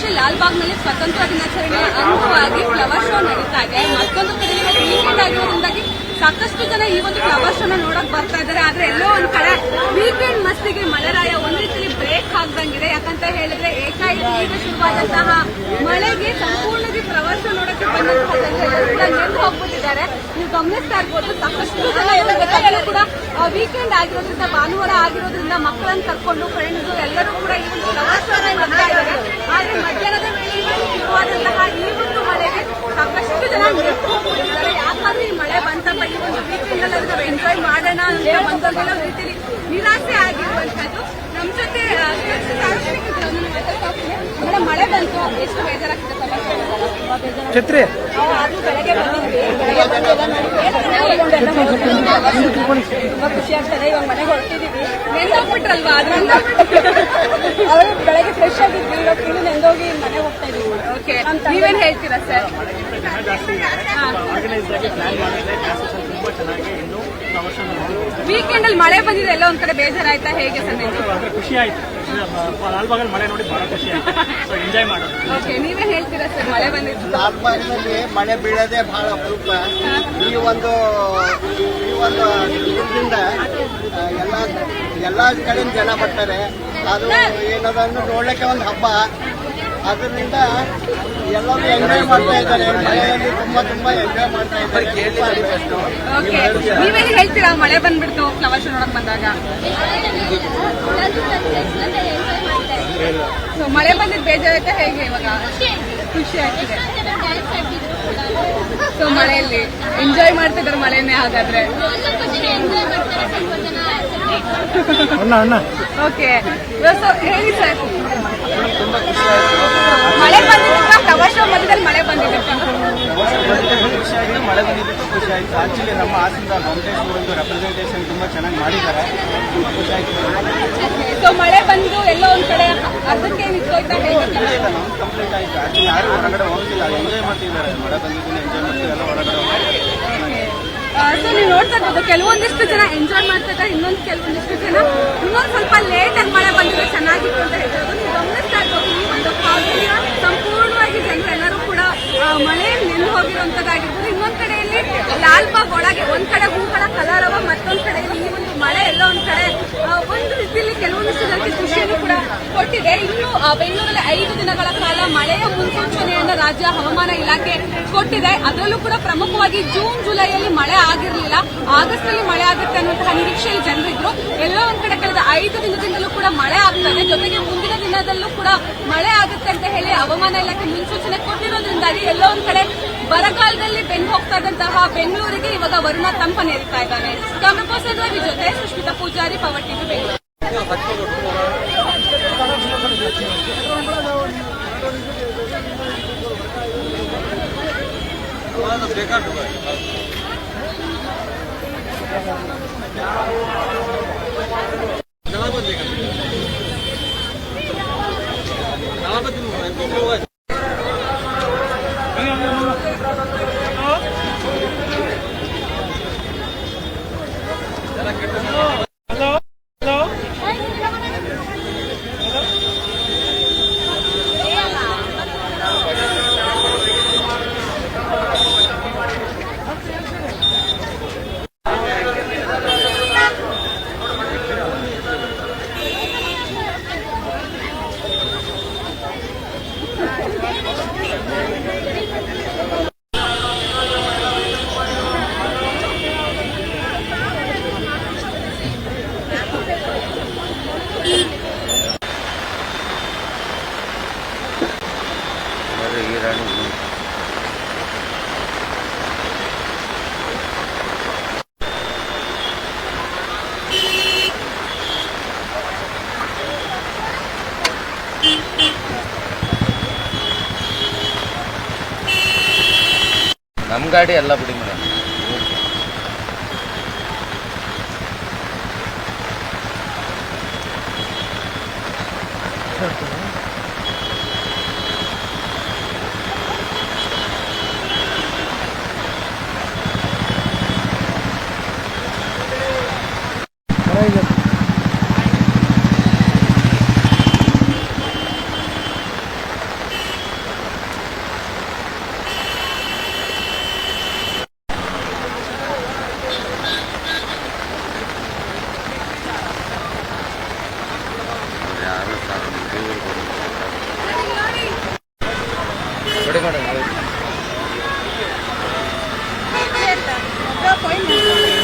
Especially ಲಾಲ್ಬಾಗ್ನಲ್ಲಿ ಸ್ವತಂತ್ರ ದಿನಾಚರಣೆ ಅಂಗವಾಗಿ ಫ್ಲವರ್ ಶೋ ನಡೀತಾ ಇದೆ. ಮತ್ತೊಂದು ಕಡೆ ವೀಕೆಂಡ್ ಆಗಿರೋದ್ರಿಂದಾಗಿ ಸಾಕಷ್ಟು ಜನ ಈ ಒಂದು ಫ್ಲವರ್ ಶೋನ ನೋಡಕ್ ಬರ್ತಾ ಇದ್ದಾರೆ. ಆದ್ರೆ ಎಲ್ಲೋ ಒಂದ್ ಕಡೆ ವೀಕೆಂಡ್ ಮಸ್ತಿಗೆ ಮಳೆರಾಯ ಒಂದ್ ರೀತಿಯಲ್ಲಿ ಬ್ರೇಕ್ ಹಾಕ್ದಂಗಿದೆ. ಯಾಕಂತ ಹೇಳಿದ್ರೆ ಏಕಾಏಕಿ ಈಗ ಶುರುವಾದಂತಹ ಮಳೆಗೆ ಸಂಪೂರ್ಣವಾಗಿ ಫ್ಲವರ್ ಶೋ ನೋಡಕ್ಕೆ ಬಂದಂತಹ ಜನರು ಕೂಡ ನೆಂದು ಹೋಗ್ಬಿಟ್ಟಿದ್ದಾರೆ. ನೀವು ಗಮನಿಸ್ತಾ ಇರ್ಬೋದು, ಸಾಕಷ್ಟು ಜನ ಎಲ್ಲರೂ ಕೂಡ ವೀಕೆಂಡ್ ಆಗಿರೋದ್ರಿಂದ, ಭಾನುವಾರ ಆಗಿರೋದ್ರಿಂದ ಮಕ್ಕಳನ್ನು ಕರ್ಕೊಂಡು ಫ್ರೆಂಡ್ಸ್ ಎಲ್ಲರೂ ಕೂಡ ಈ ಒಂದು ಫ್ಲವರ್ ಶೋ ಬರ್ತಾ ಇದ್ದಾರೆ. ಆದ್ರೆ ಮಧ್ಯಾಹ್ನದ ವೇಳೆಗೆ ಶುರುವಾದಂತಹ ಈ ಒಂದು ಮಳೆಗೆ ಸಾಕಷ್ಟು ಜನ ನೆಂದು ಹೋಗ್ಬಿಟ್ಟಿದ್ದಾರೆ. ಯಾಕಂದ್ರೆ ಈ ಮಳೆ ಬಂತಪ್ಪ, ಈ ಒಂದು ವೀಕೆಂಡ್ ಅಲ್ಲಿ ನಾವು ಎಂಜಾಯ್ ಮಾಡೋಣ ಅಂತ ಬಂದವರೆಲ್ಲ ರೀತಿಯಲ್ಲಿ ನಿರಾಸೆ ಆಗಿರುವಂತದ್ದು. ನಮ್ಮ ಜೊತೆ ಮೇಡಮ್, ಮಳೆ ಬಂತು, ಎಷ್ಟು ಬೇಜಾರಾಗ್ತದೆ? ಛತ್ರಿ ಬೆಳಗ್ಗೆ ತುಂಬಾ ಖುಷಿ ಆಗ್ತದೆ. ಇವಾಗ ಮನೆಗೆ ಹೊರಟಿದೀವಿ, ನೆಂದೋಗ್ಬಿಟ್ರಲ್ವಾ? ಅದ್ರಿಂದ ಅವರು ಬೆಳಗ್ಗೆ ಫ್ರೆಶ್ ಆಗಿದ್ವಿ, ಇವಾಗ ಫುಲ್ ನೆಂದೋಗಿ ಮನೆಗೆ ಹೋಗ್ತಾ ಇದೀವಿ. ಓಕೆ, ನೀವೇನ್ ಹೇಳ್ತೀರಾ ಸರ್? ವೀಕೆಂಡ್ ಅಲ್ಲಿ ಮಳೆ ಬಂದಿದೆ, ಎಲ್ಲ ಒಂದ್ ಕಡೆ ಬೇಜಾರಾಯ್ತಾ? ಹೇಗೆ ಸಂದೇಶ? ಖುಷಿ ಆಯ್ತು. ಲಾಲ್ಬಾಗಲ್ಲಿ ಮಳೆ ನೋಡಿ ಬಹಳ ಖುಷಿ ಆಯ್ತು. ಎಂಜಾಯ್ ಮಾಡೋದು. ಓಕೆ, ನೀವೇನ್ ಹೇಳ್ತೀರಾ ಸರ್? ಮಳೆ ಬಂದಿದ್ದು ಲಾಲ್ಬಾಗ್ನಲ್ಲಿ ಮಳೆ ಬೀಳೋದೇ ಬಹಳ ಅಪರೂಪ. ಈ ಒಂದು ಇದರಿಂದ ಎಲ್ಲಾ ಕಡೆ ಜನ ಬರ್ತಾರೆ. ಅದು ಏನದನ್ನು ನೋಡ್ಲಿಕ್ಕೆ ಒಂದು ಹಬ್ಬ. ಅದರಿಂದ ಎಲ್ಲರೂ ಎಂಜಾಯ್ ಮಾಡ್ತಾ ಇದ್ದಾರೆ. ಮಳೆಯಲ್ಲಿ ತುಂಬಾ ಎಂಜಾಯ್ ಮಾಡ್ತಾ ಇದ್ದಾರೆ. ನೀವೇನು ಹೇಳ್ತೀರಾ? ಮಳೆ ಬಂದ್ಬಿಡ್ತು ಫ್ಲವರ್ ಶೋ ನೋಡಕ್ ಬಂದಾಗ. ಸೊ ಮಳೆ ಬಂದಿದ್ದು ಬೇಜಾರಾಯ್ತಾ ಹೇಗೆ? ಇವಾಗ ಖುಷಿ ಆಗ್ತಿದೆ. ಸೊ ಮಳೆಯಲ್ಲಿ ಎಂಜಾಯ್ ಮಾಡ್ತಿದ್ದಾರೆ ಮಳೆನೇ ಹಾಗಾದ್ರೆ. ಓಕೆ, ಸೊ ಹೇಳಿ ಸರ್, ಮಳೆ ಬಂದಿದ್ದಕ್ಕ ಫ್ಲವರ್ ಶೋ ಮಧ್ಯದಲ್ಲಿ ಮಳೆ ಬಂದಿದೆ? ಖುಷಿಯಾಗಿದೆ, ಮಳೆ ಬಂದಿದ್ದಕ್ಕೂ ಖುಷಿ ಆಯ್ತು. ಆಕ್ಚುಲಿ ನಮ್ಮ ಹಾಸನದ ವೆಂಕಟೇಶ್ವರದ್ದು ರೆಪ್ರೆಸೆಂಟೇಷನ್ ತುಂಬಾ ಚೆನ್ನಾಗಿ ಮಾಡಿದ್ದಾರೆ. ಖುಷಿ ಆಯ್ತು. ಸೊ ಮಳೆ ಬಂದು ಎಲ್ಲೋ ಒಂದ್ ಕಡೆ ಅದಕ್ಕೆ ನಿಂತೋಯ್ತಾ? ಇಲ್ಲ, ನಮ್ಗೆ ಕಂಪ್ಲೀಟ್ ಆಯ್ತು. ಆಕ್ಚುಲಿ ಯಾರು ಹೊರಗಡೆ ಹೋಗ್ತಿಲ್ಲ, ಎಂಜಾಯ್ ಮಾಡ್ತಿದ್ದಾರೆ. ಮಳೆ ಬಂದಿದ್ದೀನಿ, ಎಂಜಾಯ್ ಮಾಡ್ತಿದ್ದಾರೆ ಹೊರಗಡೆ. ಸೊ ನೀವು ನೋಡ್ತಾ ಇರ್ಬೋದು, ಕೆಲವೊಂದಿಷ್ಟು ಜನ ಎಂಜಾಯ್ ಮಾಡ್ತಾ ಇದ್ದಾರೆ, ಕೆಲವೊಂದಿಷ್ಟು ಜನ ಇನ್ನೊಂದು ಸ್ವಲ್ಪ ಲೇಟ್ ಆಗಿ ಮಳೆ ಬಂದಿದ್ರೆ ಚೆನ್ನಾಗಿತ್ತು ಅಂತ ಹೇಳ್ಬೋದು. ನೀವು ಗಮನಿಸ್ತಾ ಇರ್ಬೋದು, ಈ ಒಂದು ಕಾಲದಲ್ಲಿ ಸಂಪೂರ್ಣವಾಗಿ ಜನರೆಲ್ಲರೂ ಕೂಡ ಮಳೆಯಲ್ಲಿ ನೆಂದು ಹೋಗಿರುವಂತದ್ದಾಗಿರ್ಬೋದು. ಇನ್ನೊಂದ್ ಕಡೆಯಲ್ಲಿ ಲಾಲ್ಬಾಗ್ ಒಳಗೆ ಒಂದ್ ಕಡೆ ಹೂಗಳ ಕಲರವ, ಮತ್ತೊಂದ್ ಕಡೆಯಲ್ಲಿ ಈ ಒಂದು ಮಳೆ ಎಲ್ಲ ಒಂದ್ ಕಡೆ ಒಂದು ರೀತಿಯಲ್ಲಿ ಕೆಲವೊಂದಿಷ್ಟು ಜನಕ್ಕೆ ಖುಷಿಯನ್ನು ಕೂಡ ಕೊಟ್ಟಿದೆ. ಇನ್ನು ಬೆಂಗಳೂರಲ್ಲಿ 5 ದಿನಗಳ ಕಾಲ ಮಳೆಯ ಮುನ್ಸೂಚನೆಯನ್ನು ರಾಜ್ಯ ಹವಾಮಾನ ಇಲಾಖೆ ಕೊಟ್ಟಿದೆ. ಅದರಲ್ಲೂ ಕೂಡ ಪ್ರಮುಖವಾಗಿ ಜೂನ್ ಜುಲೈಯಲ್ಲಿ ಮಳೆ ಆಗಿರಲಿಲ್ಲ, ಆಗಸ್ಟ್ ಅಲ್ಲಿ ಮಳೆ ಆಗುತ್ತೆ ಅನ್ನುವಂತಹ ನಿರೀಕ್ಷೆಯಲ್ಲಿ ಜನರಿದ್ರು. ಎಲ್ಲೋ ಒಂದ್ ಕಡೆ ಕಳೆದ 5 ದಿನದಿಂದಲೂ ಕೂಡ ಮಳೆ ಆಗ್ತದೆ, ಜೊತೆಗೆ ಮುಂದಿನ ದಿನದಲ್ಲೂ ಕೂಡ ಮಳೆ ಆಗುತ್ತೆ ಅಂತ ಹೇಳಿ ಹವಾಮಾನ ಇಲಾಖೆ ಮುನ್ಸೂಚನೆ ಕೊಟ್ಟಿರೋದ್ರಿಂದಾಗಿ ಎಲ್ಲೋ ಒಂದ್ ಕಡೆ ಬರಗಾಲದಲ್ಲಿ ಬೆನ್ನು ಹೋಗ್ತಾ ಇದ್ದಂತಹ ಬೆಂಗಳೂರಿಗೆ ಇವಾಗ ವರುಣ ತಂಪ ನೀಡ್ತಾ ಇದ್ದಾನೆ. ಕ್ಯಾಮರಾ ಪರ್ಸನ್ ರವಿ ಜೊತೆ ಸುಷ್ಮಿತಾ ಪೂಜಾರಿ, ಪವರ್ ಟಿವಿ ಬೆಂಗಳೂರು. ನಮ್ಮ ಗಾಡಿ ಎಲ್ಲ ಬಿಡಿ ಮೇಡಮ್. ಬಿಡಿ ಮೇಡಮ್ Poin.